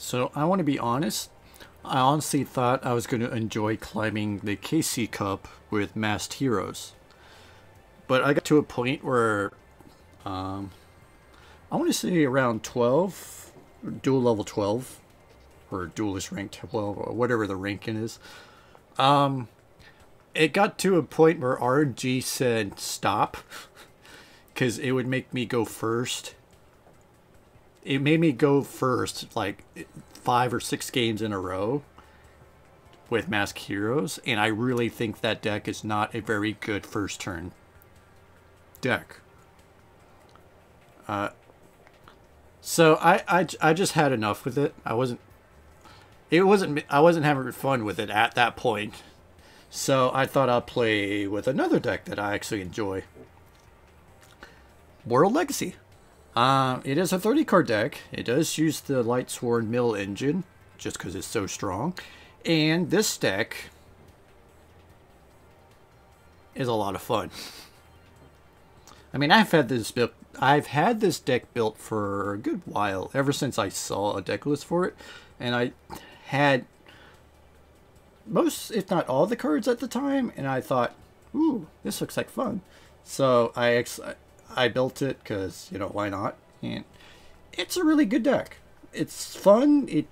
So I want to be honest. I honestly thought I was going to enjoy climbing the KC Cup with masked heroes. But I got to a point where I want to say around 12, dual level 12, or duelist rank 12, or whatever the ranking is. It got to a point where RNG said stop, because it would make me go first. It made me go first, like 5 or 6 games in a row with masked heroes, and I really think that deck is not a very good first turn deck. So I just had enough with it. I wasn't having fun with it at that point. So I thought I'd play with another deck that I actually enjoy. World Legacy. It is a 30 card deck. It does use the Lightsworn mill engine, just because it's so strong. And this deck is a lot of fun. I mean, I've had this deck built for a good while, ever since I saw a deck list for it, and I had most, if not all, the cards at the time, and I thought, ooh, this looks like fun. So I built it because, you know, why not? And it's a really good deck. It's fun. It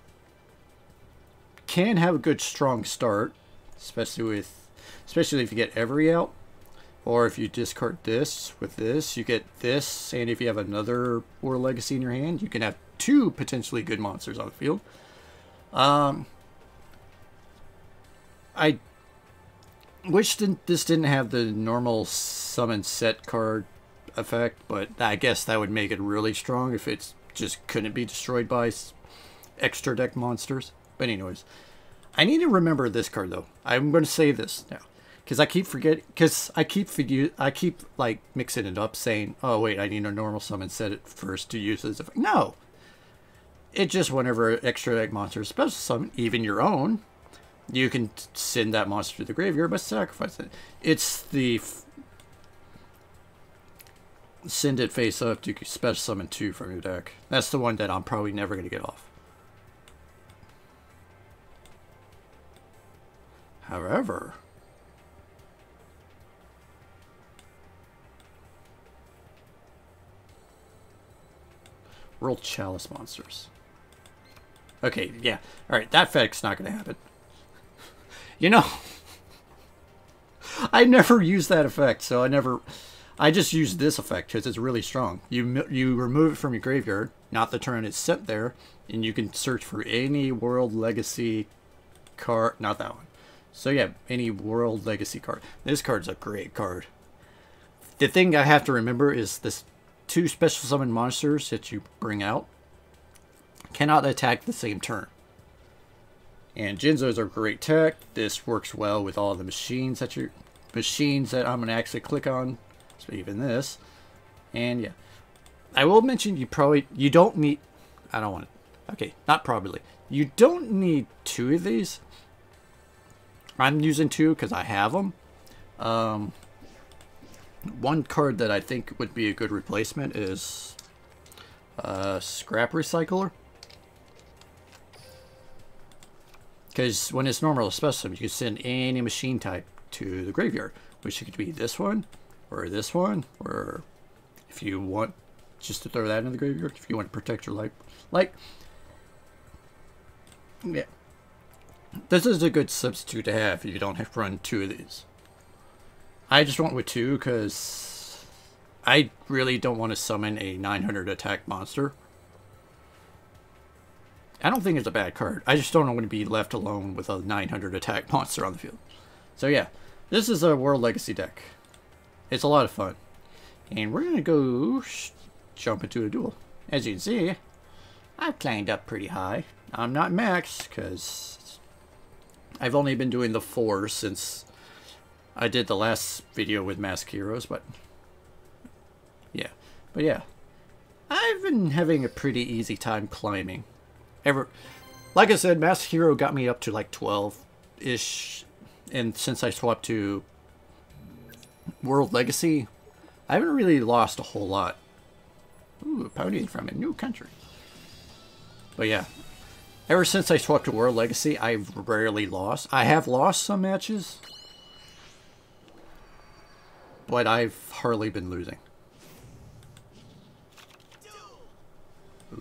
can have a good strong start, especially if you get every out, or if you discard this with this, you get this, and if you have another World Legacy in your hand, you can have 2 potentially good monsters on the field. I wish this didn't have the normal summon set card effect, but I guess that would make it really strong if it just couldn't be destroyed by extra deck monsters. But anyways, I need to remember this card though. I'm going to say this now because I keep forgetting, because I keep like mixing it up, saying, oh wait, I need a normal summon set it first to use this effect. No, it just, whenever extra deck monster special summon, even your own, you can send that monster to the graveyard by sacrificing it. It's the send it face up to special summon 2 from your deck. That's the one that I'm probably never going to get off. However, World Chalice monsters. Okay, yeah. Alright, that effect's not going to happen. You know, I never use that effect, so I just use this effect because it's really strong. You remove it from your graveyard, not the turn it's set there, and you can search for any World Legacy card, not that one. So yeah, any World Legacy card. This card's a great card. The thing I have to remember is this 2 special summon monsters that you bring out cannot attack the same turn. And Jinzos are great tech. This works well with all the machines that I'm going to actually click on. So even this. And yeah. I will mention you don't need, I don't want it. Okay, not probably. You don't need 2 of these. I'm using 2 because I have them. One card that I think would be a good replacement is Scrap Recycler. Because when it's normal specimen, you can send any machine type to the graveyard, which could be this one, or if you want just to throw that in the graveyard, if you want to protect your life. Like, yeah. This is a good substitute to have if you don't have to run 2 of these. I just went with 2 because I really don't want to summon a 900 attack monster. I don't think it's a bad card. I just don't want to be left alone with a 900 attack monster on the field. So yeah, this is a World Legacy deck. It's a lot of fun. And we're going to go jump into a duel. As you can see, I've climbed up pretty high. I'm not max because I've only been doing the 4 since I did the last video with masked heroes, but yeah. But yeah, I've been having a pretty easy time climbing. Like I said, masked hero got me up to like 12-ish, and since I swapped to World Legacy, I haven't really lost a whole lot. Ooh, pony from a new country. But yeah, Ever since I swapped to World Legacy, I've rarely lost. I have lost some matches, but I've hardly been losing.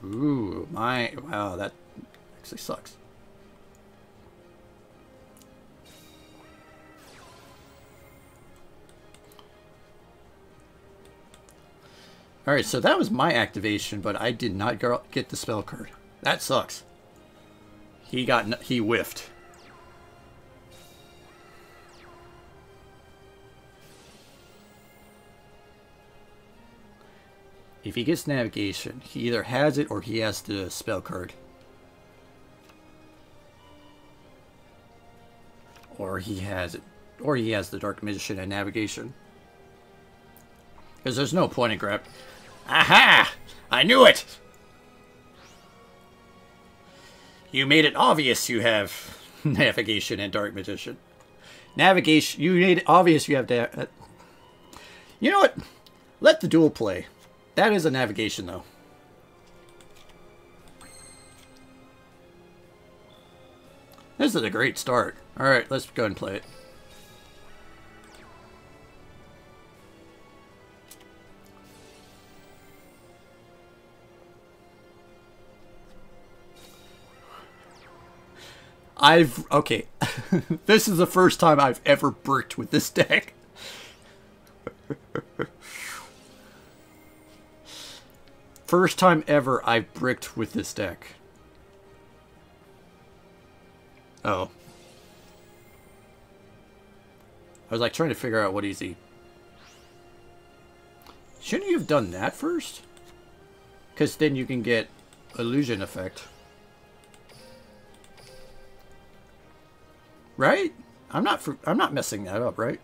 Ooh, wow, that actually sucks. Alright, so that was my activation, but I did not get the spell card. That sucks. He whiffed. If he gets navigation, he either has it or he has the spell card. Or he has it. Or he has the Dark Magician and navigation. Because there's no point in grab. Aha! I knew it! You made it obvious you have navigation and Dark Magician. Navigation, you made it obvious you have you know what? Let the duel play. That is a navigation, though. This is a great start. Alright, let's go ahead and play it. Okay. This is the first time I've ever bricked with this deck. First time ever I've bricked with this deck. Oh. I was like trying to figure out what easy. Shouldn't you have done that first? Because then you can get illusion effect. Right? I'm not messing that up, right?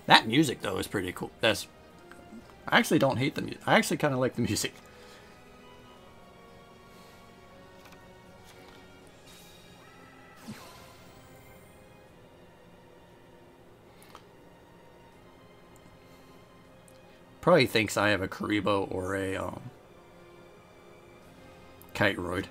That music though is pretty cool. I actually don't hate the music. I actually kind of like the music. Probably thinks I have a Karibo or a Kiteroid.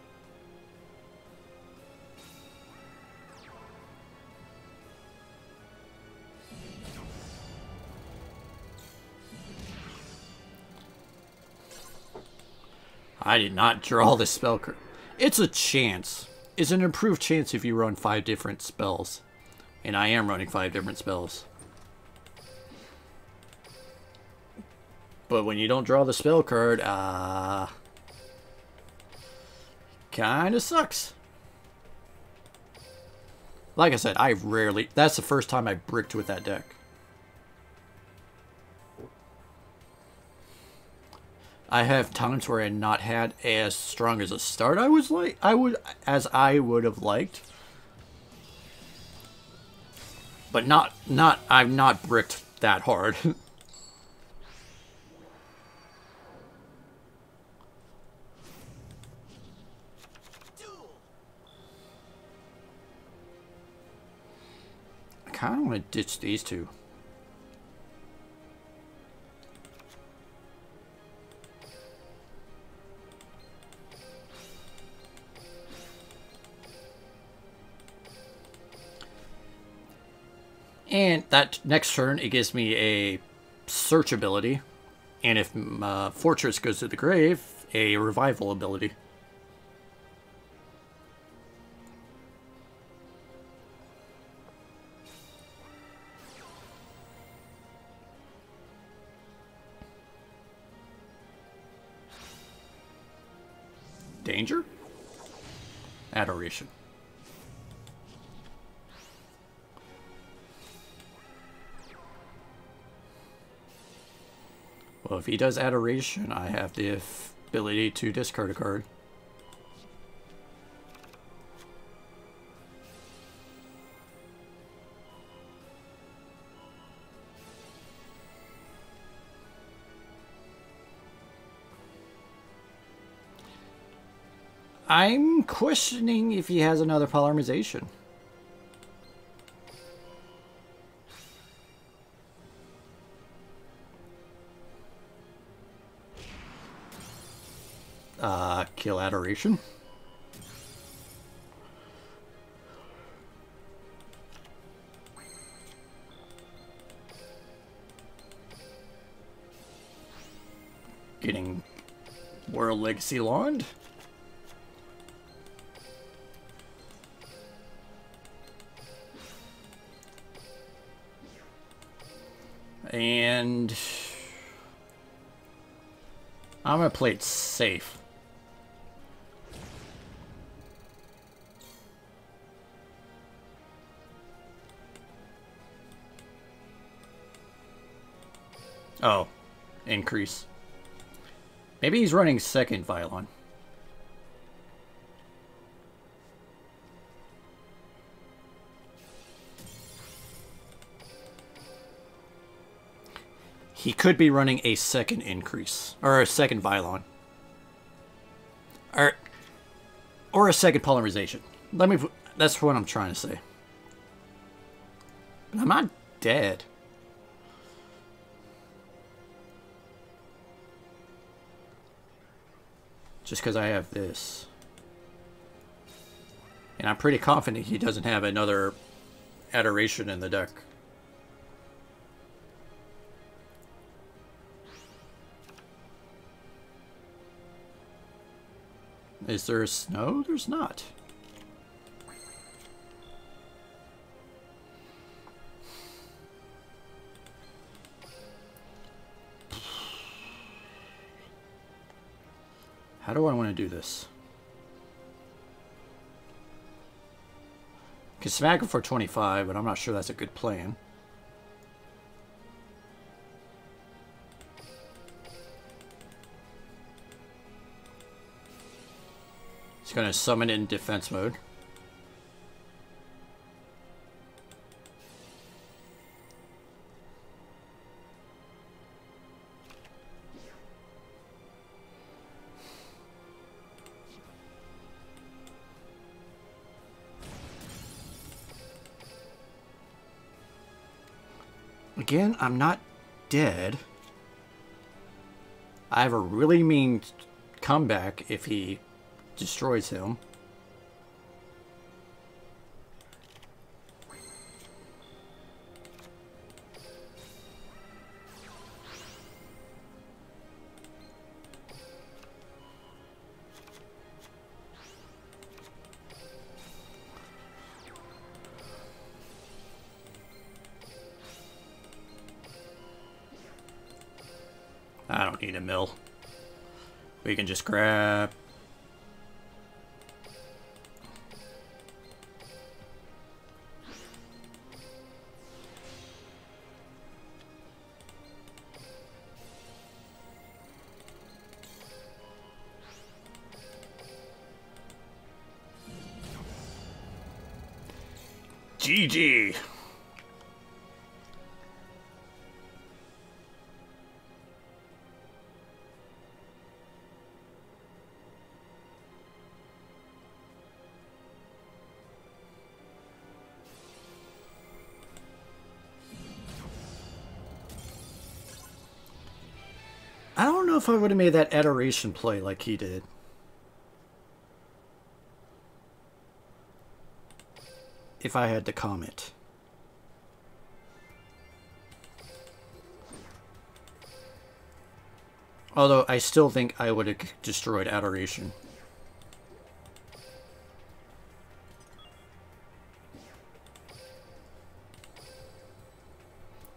I did not draw the spell card. It's a chance. It's an improved chance if you run 5 different spells. And I am running 5 different spells. But when you don't draw the spell card, kinda sucks. Like I said, that's the first time I bricked with that deck. I have times where I not had as strong as a start I would have liked. But I've not bricked that hard. I kind of want to ditch these two. And that next turn, it gives me a search ability. And if Fortress goes to the grave, a revival ability. Danger? Adoration. Well, if he does Adoration, I have the ability to discard a card. I'm questioning if he has another polymerization. Kill Adoration. Getting World Legacy Lawned. And I'm gonna play it safe. Oh, increase. Maybe he's running second Violon. He could be running a second increase. Or a second Violon. Or a second polymerization. That's what I'm trying to say. But I'm not dead. Just because I have this. And I'm pretty confident he doesn't have another Adoration in the deck. Is there a snow? There's not. How do I want to do this? I can smack him for 25, but I'm not sure that's a good plan. He's going to summon it in defense mode. Again, I'm not dead. I have a really mean comeback if he destroys him. I don't need a mill. We can just grab... GG! I don't know if I would have made that Adoration play like he did. If I had to comment. Although I still think I would have destroyed Adoration.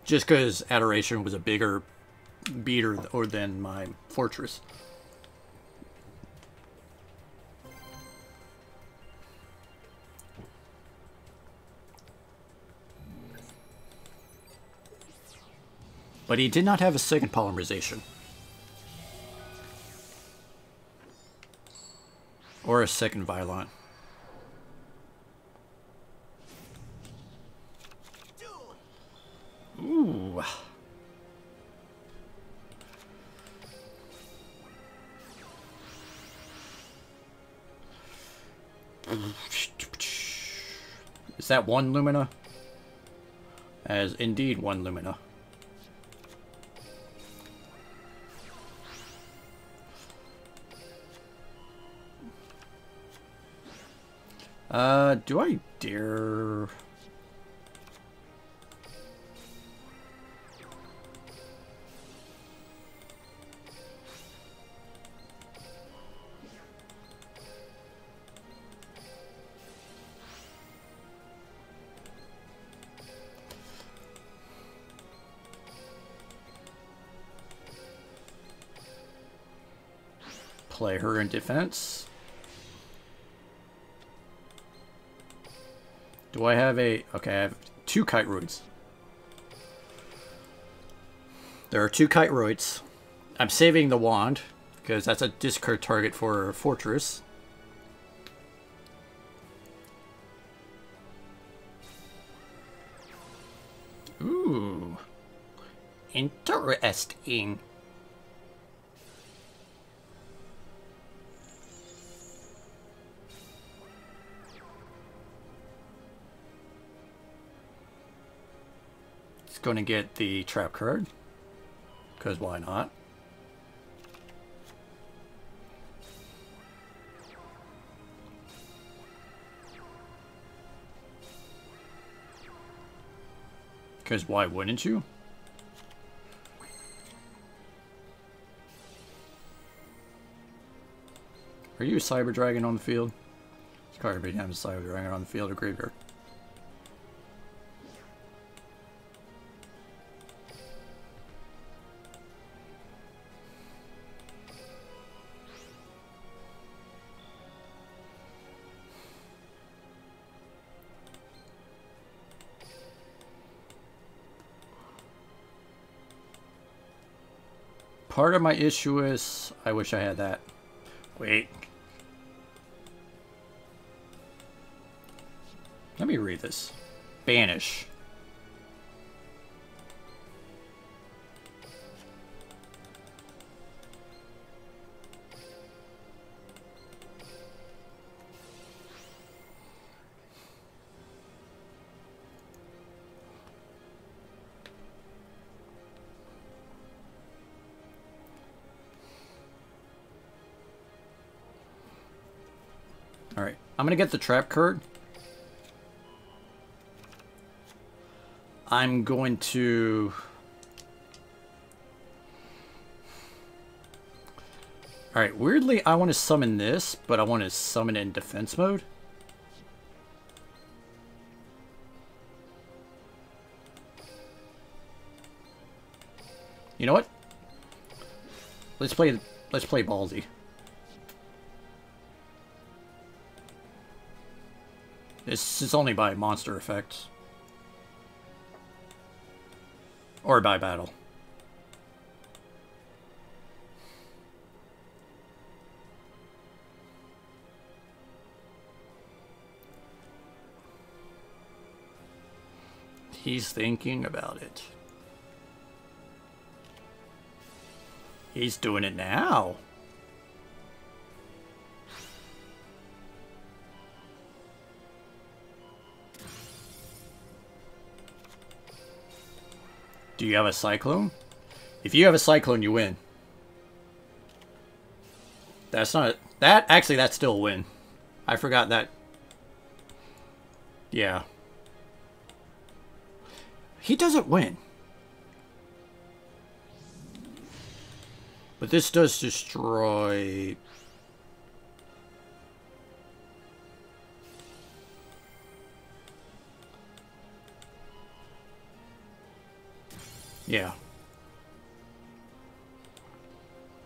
Just because Adoration was a bigger beater than my Fortress. But he did not have a second polymerization. Or a second Violon. Ooh. Is that one Lumina? As indeed one Lumina. Do I dare? Play her in defense. Do I have a... Okay, I have 2 Kiteroids. There are 2 Kiteroids. I'm saving the wand, because that's a discard target for a fortress. Ooh. Interesting. Going to get the trap card, because why not? Because why wouldn't you? Are you a Cyber Dragon on the field? It's card every time a Cyber Dragon on the field or graveyard. Part of my issue is I wish I had that. Wait. Let me read this. Banish. Alright, I'm gonna get the trap card. I'm going to... Alright, weirdly I want to summon this, but I want to summon it in defense mode. You know what? Let's play ballsy. This is only by monster effects. Or by battle. He's thinking about it. He's doing it now. Do you have a Cyclone? If you have a Cyclone, you win. That's not... That, actually, that's still a win. I forgot that. Yeah. He doesn't win. But this does destroy... Yeah.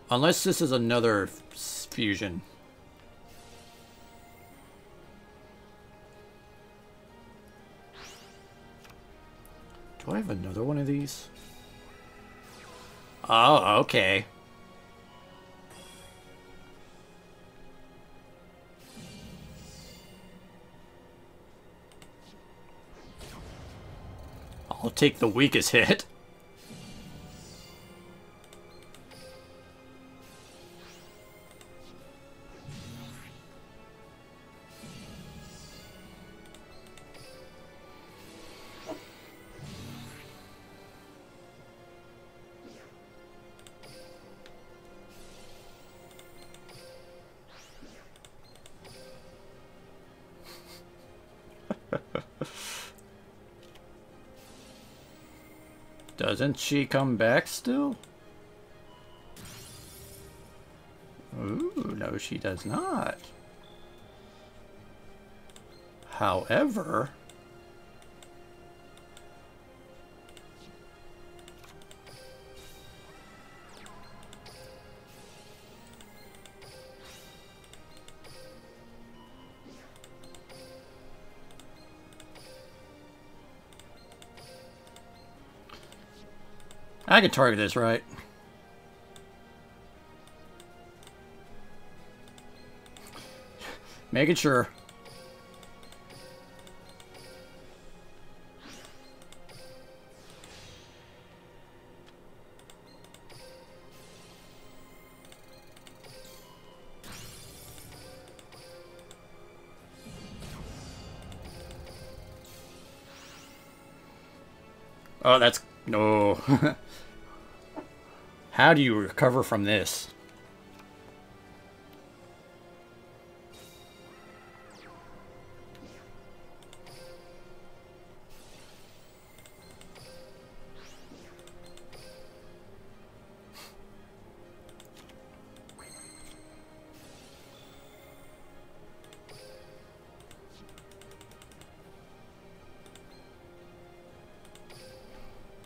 Unless this is another fusion. Do I have another one of these? Oh, okay. I'll take the weakest hit. Doesn't she come back still? Ooh, no, she does not. However... I can target this, right? Making sure. Oh, that's... no. How do you recover from this?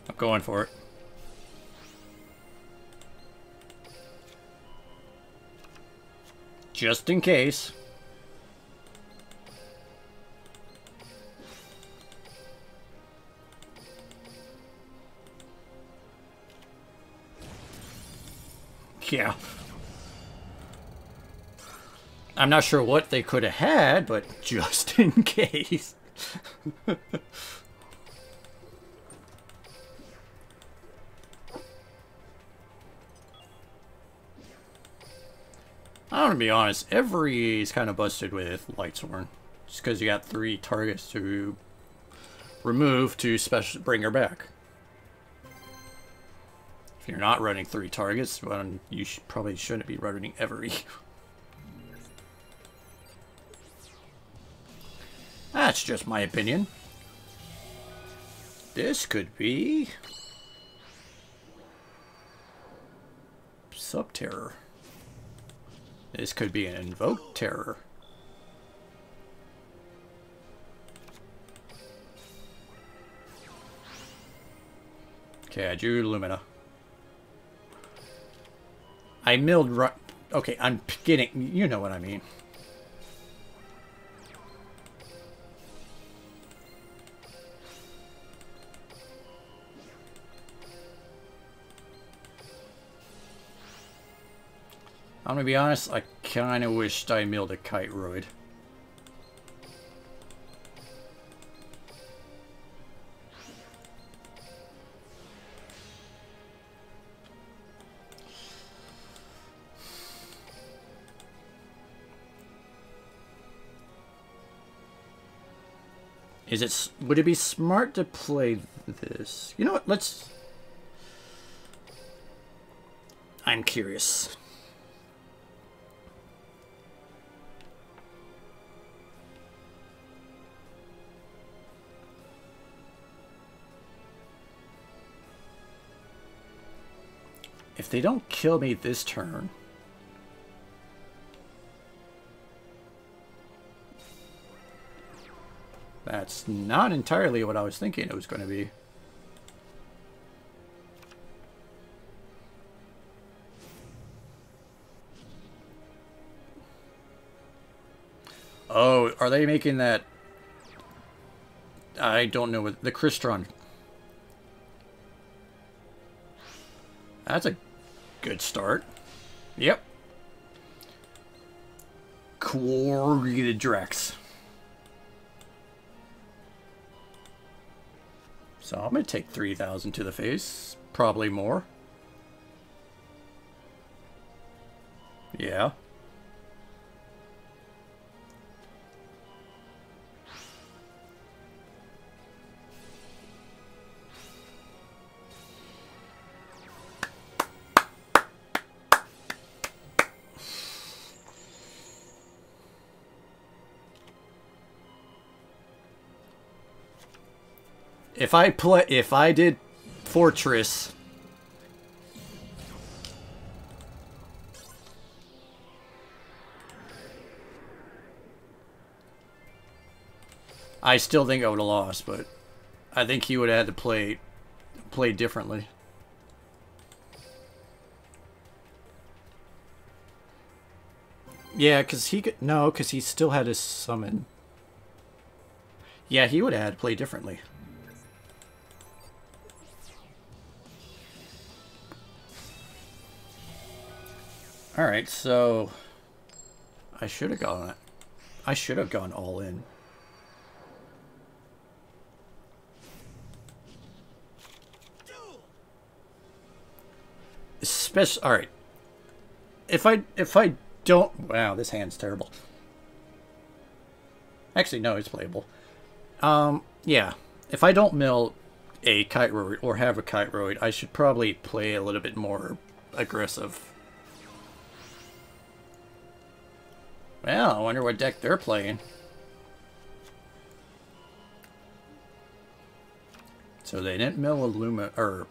I'm going for it. Just in case. Yeah. I'm not sure what they could have had, but just in case. I'm gonna be honest, every's kind of busted with Lightsworn. Just because you got 3 targets to remove to special bring her back. If you're not running 3 targets, well, you probably shouldn't be running every. That's just my opinion. This could be Sub-Terror. This could be an Invoke Terror. Okay, I drew Lumina. I milled right. Okay, I'm getting. You know what I mean. I'm gonna be honest, I kinda wished I milled a Kite Roid. Would it be smart to play this? You know what, I'm curious. If they don't kill me this turn... That's not entirely what I was thinking it was going to be. Oh, are they making that... I don't know what... The Crystron. That's a good start. Yep. Corrugated Drex. So I'm going to take 3,000 to the face. Probably more. Yeah. If I did fortress. I still think I would have lost, but I think he would have had to play differently. Yeah, because he could... No, because he still had his summon. Yeah, he would have had to play differently. Alright, so... I should have gone all in. Especially... Alright. If I don't... Wow, this hand's terrible. Actually, no, it's playable. Yeah. If I don't mill a Kite Roid or have a Kite Roid, I should probably play a little bit more aggressive. Well, I wonder what deck they're playing. So they didn't mill a Luma, or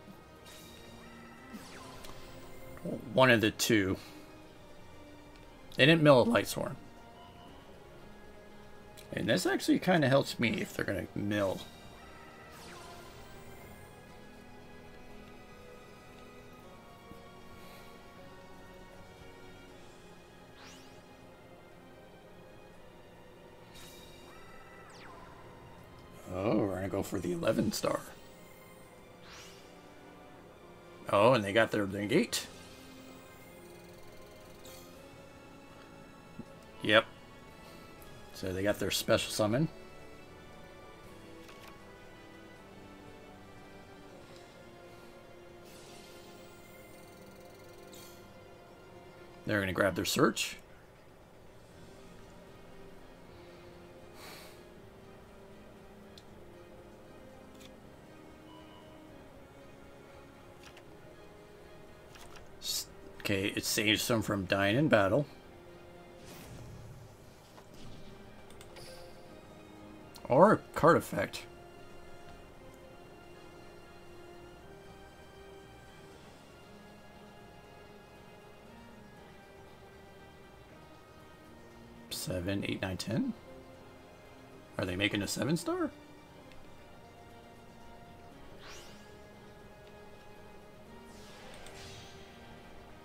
one of the two. They didn't mill a Lightsworn. And this actually kind of helps me if they're going to mill. Oh, we're going to go for the 11 star. Oh, and they got their negate. Yep. So they got their special summon. They're going to grab their search. Okay, it saves them from dying in battle. Or a card effect. Seven, 8, 9, 10. Are they making a 7-star?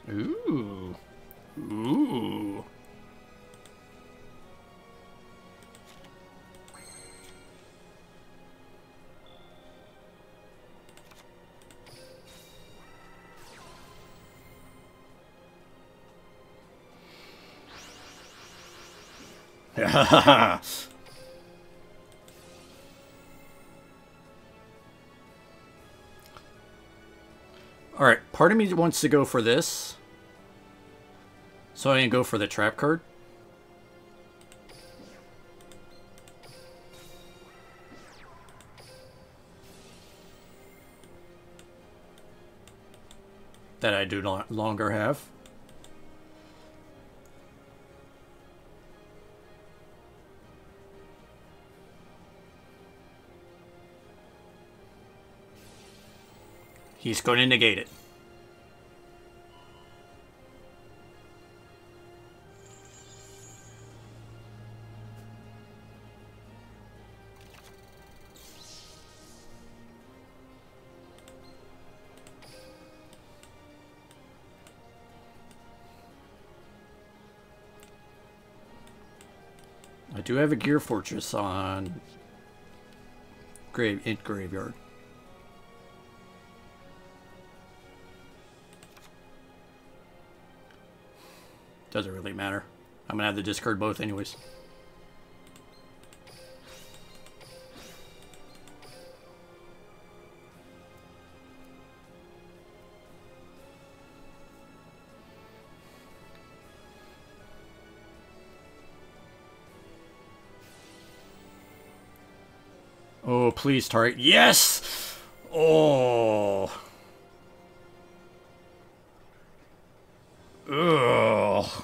Ooh. Ooh. Alright, part of me wants to go for this. So I'm going to go for the trap card. That I do not longer have. He's going to negate it. I do have a Gear Fortress on Graveyard. Doesn't really matter. I'm gonna have to discard both anyways. Oh, please, target. Yes! Oh. Ugh.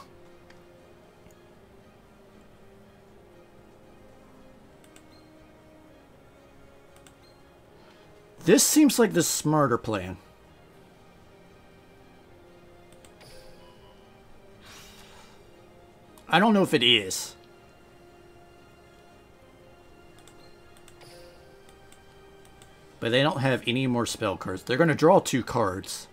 This seems like the smarter plan. I don't know if it is. But they don't have any more spell cards. They're going to draw 2 cards.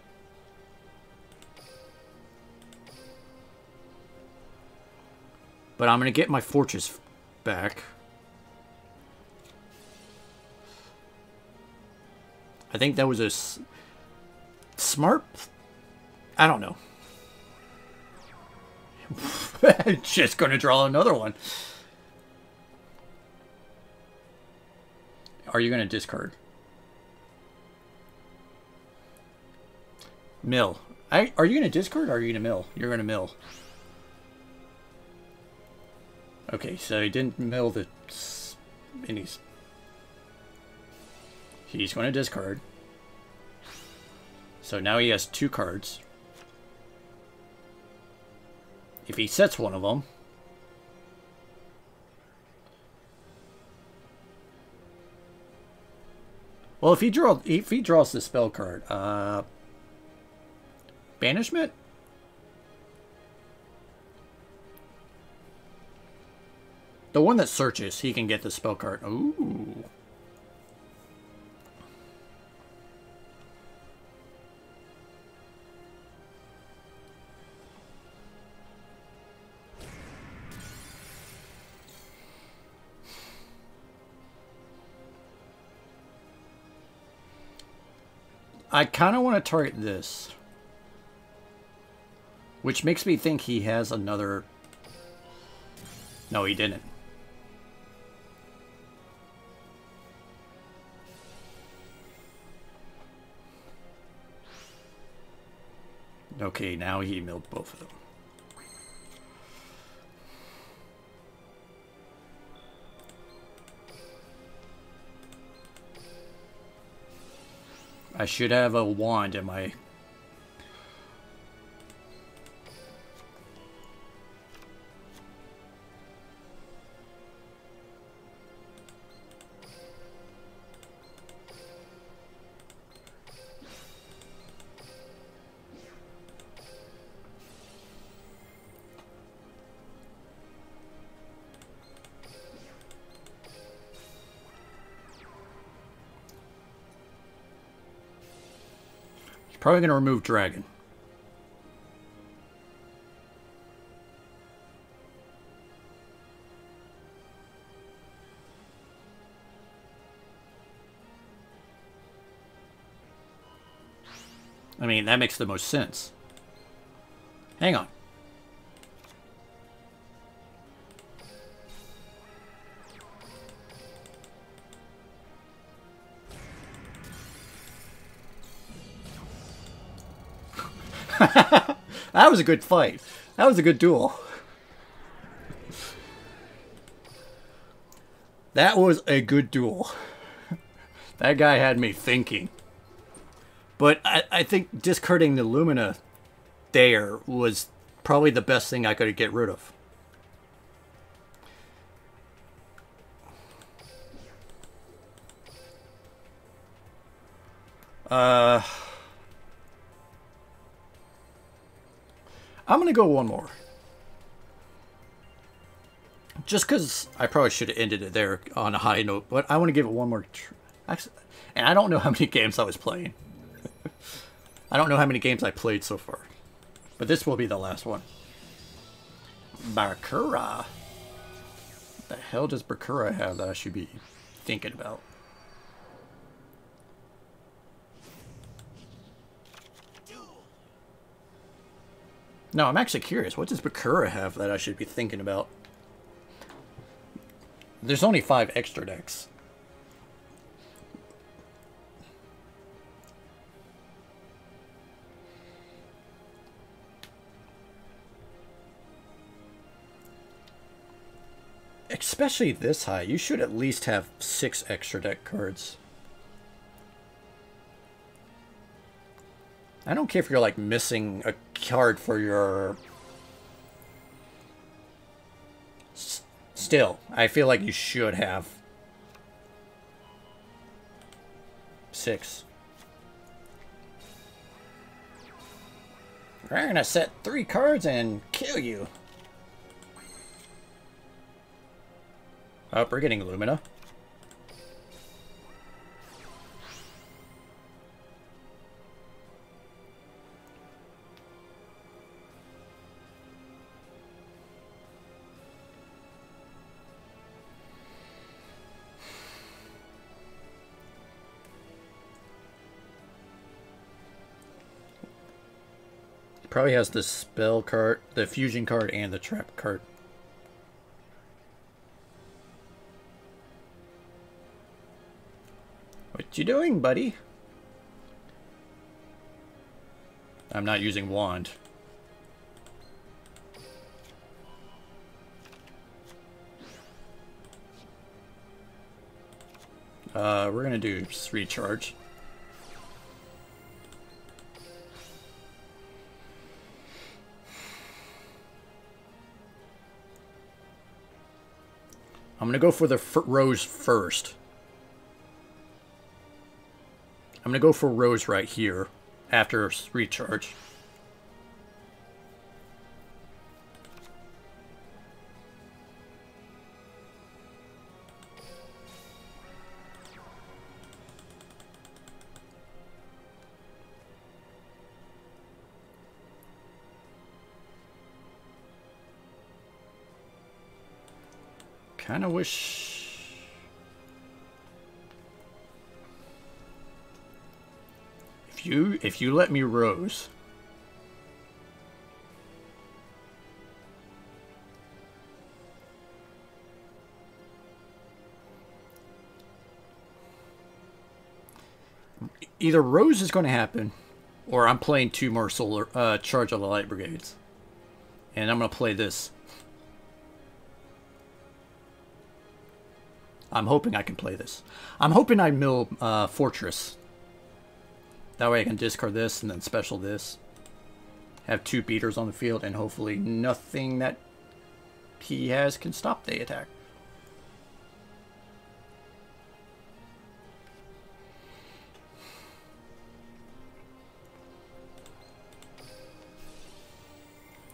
But I'm going to get my fortress back. I think that was a smart... I don't know. Just going to draw another one. Are you going to discard? Mill. Are you going to discard or are you going to mill? You're going to mill. Okay, so he didn't mill the minis. He's going to discard. So now he has 2 cards. If he sets one of them... Well, if he draws the spell card, banishment? The one that searches, he can get the spell card. Ooh. I kind of want to target this. Which makes me think he has another... No, he didn't. Okay, now he milled both of them. I should have a wand in my... Probably going to remove dragon. I mean, that makes the most sense. Hang on. That was a good fight. That was a good duel. That was a good duel. That guy had me thinking. But I think discarding the Lumina there was probably the best thing I could get rid of. I'm going to go one more. Just because I probably should have ended it there on a high note, but I want to give it one more. And I don't know how many games I was playing. I don't know how many games I played so far. But this will be the last one. Bakura. What the hell does Bakura have that I should be thinking about? No, I'm actually curious. What does Bakura have that I should be thinking about? There's only 5 extra decks. Especially this high, you should at least have 6 extra deck cards. I don't care if you're like missing a card for your... Still, I feel like you should have 6. We're gonna set 3 cards and kill you. Oh, we're getting Lumina. Probably has the spell card, the fusion card, and the trap card. What you doing, buddy? I'm not using wand. We're gonna do recharge. I'm gonna go for the rose first. I'm gonna go for rose right here after recharge. Kind of wish if you let me rose. Either rose is going to happen, or I'm playing 2 more solar charge of the light brigades, and I'm going to play this. I'm hoping I can play this. I'm hoping I mill Fortress. That way I can discard this and then special this. Have 2 beaters on the field, and hopefully nothing that he has can stop the attack.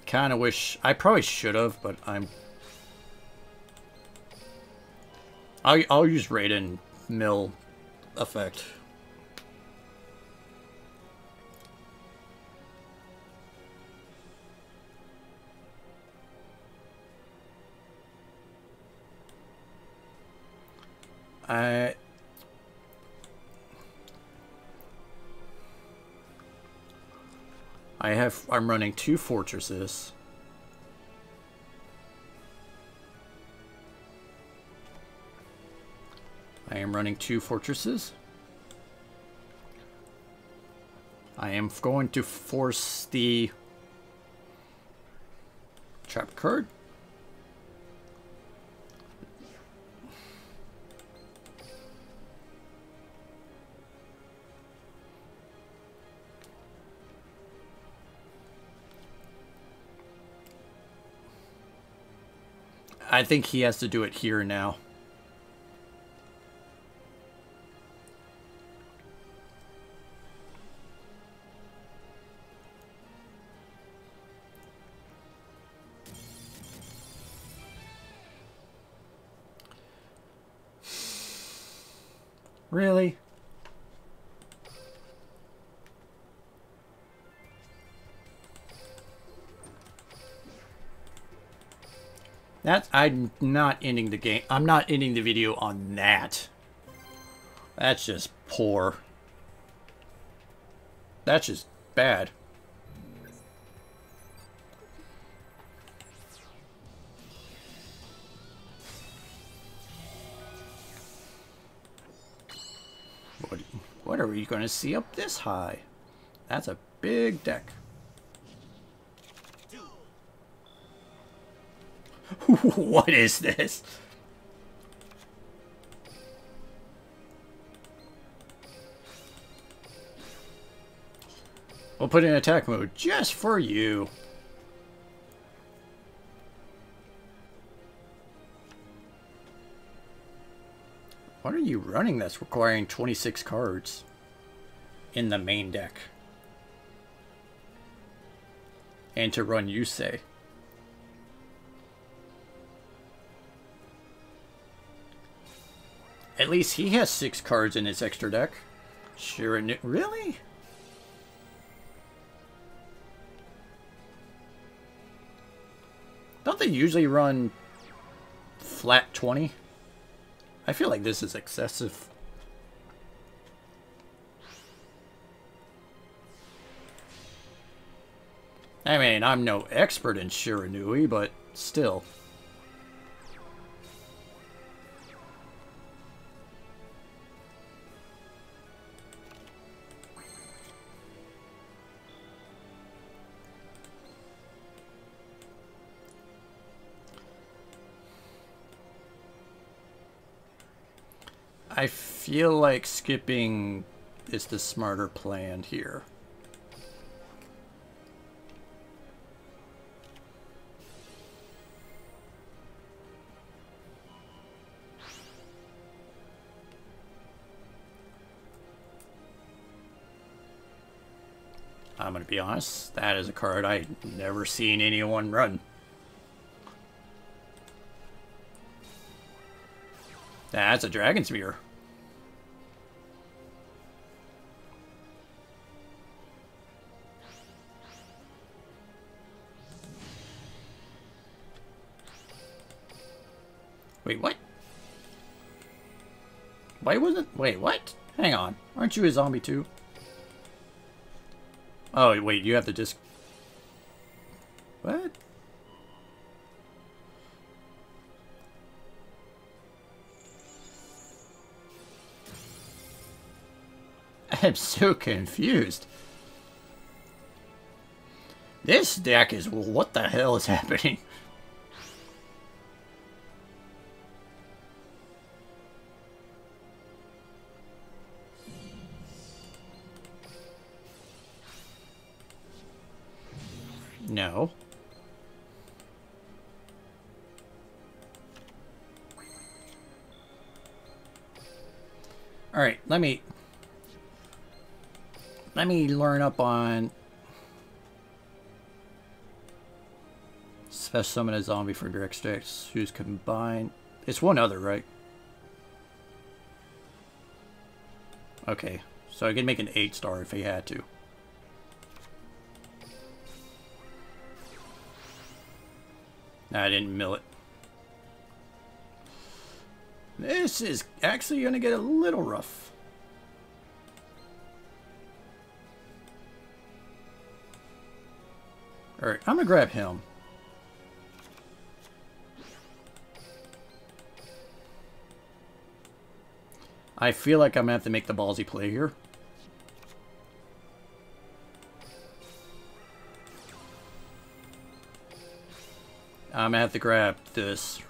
Kind of wish... I probably should have, but I'll use Raiden mill effect. I'm running 2 fortresses. I am running 2 fortresses. I am going to force the trap card. I think he has to do it here now. Really? I'm not ending the game. I'm not ending the video on that. That's just poor. That's just bad. What are we going to see up this high? That's a big deck. What is this? We'll put in attack mode just for you. What are you running that's requiring 26 cards? in the main deck. And to run Yusei. At least he has 6 cards in his extra deck. Shiranu, really? Don't they usually run flat 20? I feel like this is excessive. I mean, I'm no expert in Shiranui, but still. I feel like skipping is the smarter plan here. I'm going to be honest, that is a card I've never seen anyone run. That's a Dragon's Mirror. Wait, what? Why wasn't... Wait, what? Hang on. Aren't you a zombie too? Oh, wait, you have the disc... What? I'm so confused. This deck is... What the hell is happening? No. Alright, let me learn up on special summon a zombie for direct sticks who's combined. It's one other, right? Okay, so I can make an 8-star if he had to. Nah, I didn't mill it. This is actually going to get a little rough. Alright, I'm going to grab him. I feel like I'm going to have to make the ballsy play here. I'm going to have to grab this.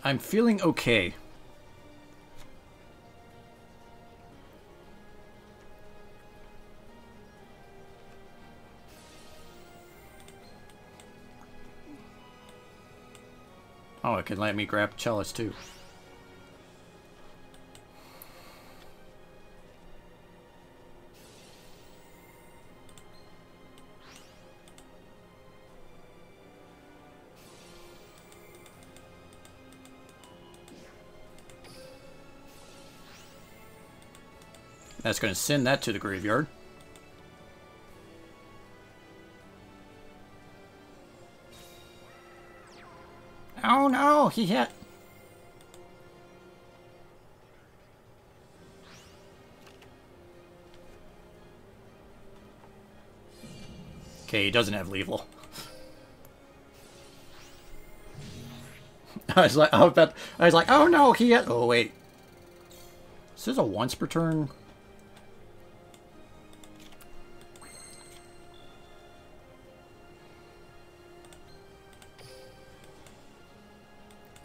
I'm feeling okay. Oh, it can let me grab Chalice too. That's going to send that to the graveyard. Oh no, he hit. Okay, he doesn't have lethal. I was like, oh no, he had. Oh wait, this is a once per turn.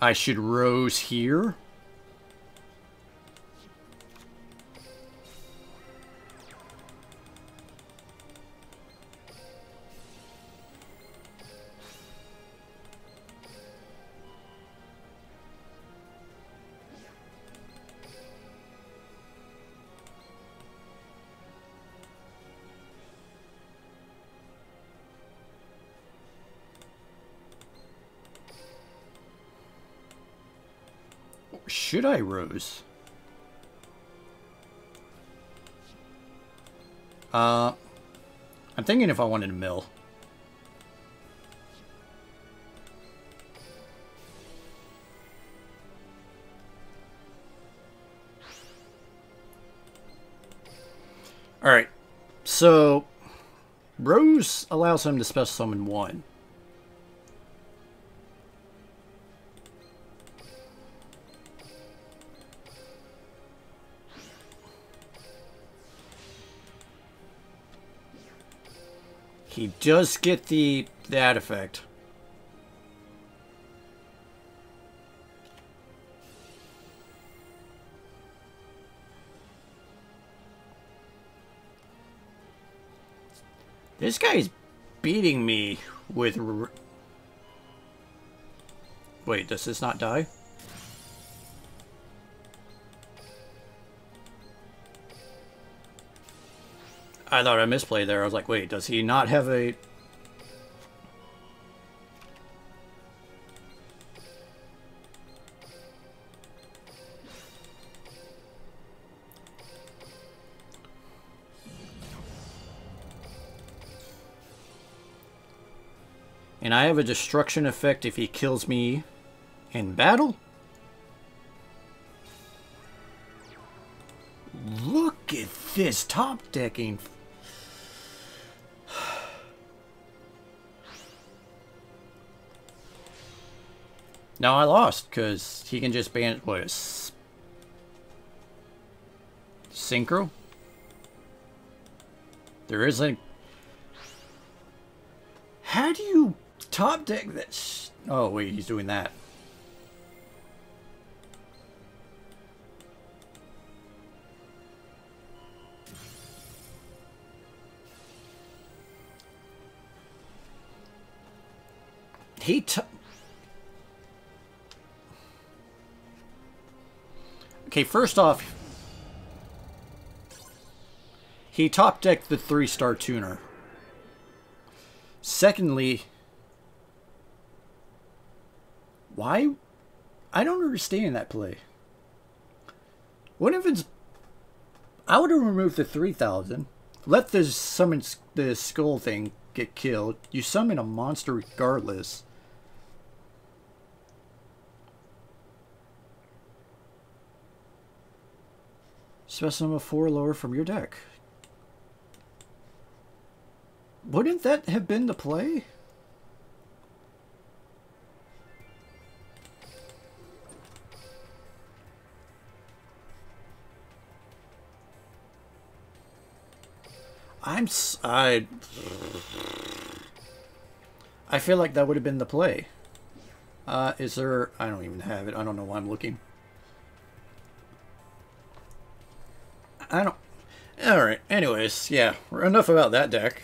I should rose here. Should I rose? I'm thinking if I wanted to mill. Alright, so rose allows him to special summon one. He does get that effect. This guy's beating me with... Wait, does this not die? I thought I misplayed there. I was like, wait, does he not have a... And I have a destruction effect if he kills me in battle? Look at this top decking. No, I lost because he can just ban what is synchro. There isn't. How do you top deck that? Oh wait, he's doing that. Okay, first off, he top decked the 3-star tuner. Secondly, why? I don't understand that play. What if it's... I would have removed the 3000. Let the summon the skull thing get killed. You summon a monster regardless. Specimen of 4 lower from your deck. Wouldn't that have been the play? I feel like that would have been the play. Is there... I don't even have it. I don't know why I'm looking. I don't... Alright, anyways, yeah. Enough about that deck.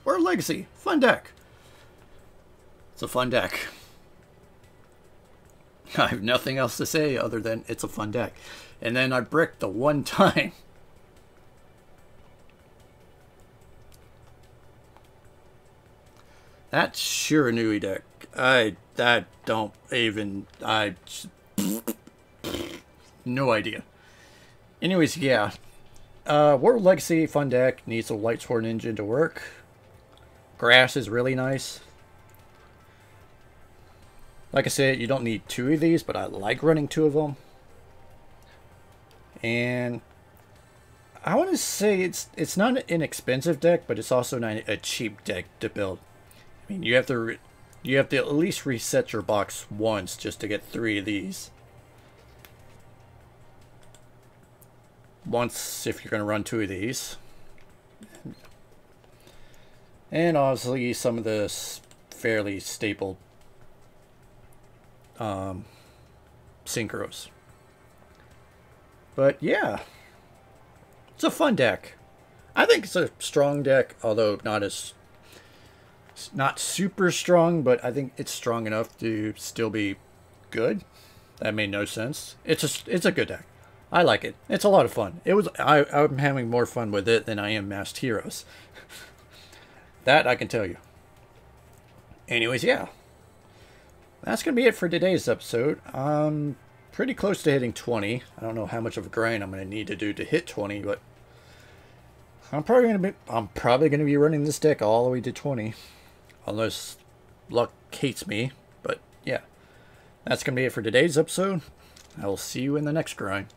Or Legacy. Fun deck. It's a fun deck. I have nothing else to say other than it's a fun deck. And then I bricked the one time. That Shiranui deck. I don't even... no idea. Anyways, yeah. World Legacy, fun deck. Needs a Lightsworn engine to work. Grass is really nice. Like I said, you don't need 2 of these, but I like running 2 of them. And I want to say it's not an inexpensive deck, but it's also not a cheap deck to build. I mean, you have to at least reset your box once just to get 3 of these. Once if you're going to run 2 of these. And obviously some of the fairly staple synchros. But yeah, it's a fun deck. I think it's a strong deck, although not super strong, but I think it's strong enough to still be good. That made no sense. It's a good deck. I like it. It's a lot of fun. I'm having more fun with it than I am Masked Heroes. That I can tell you. Anyways, yeah. That's going to be it for today's episode. I'm pretty close to hitting 20. I don't know how much of a grind I'm going to need to do to hit 20, but I'm probably going to be running this deck all the way to 20. Unless luck hates me. But yeah. That's going to be it for today's episode. I will see you in the next grind.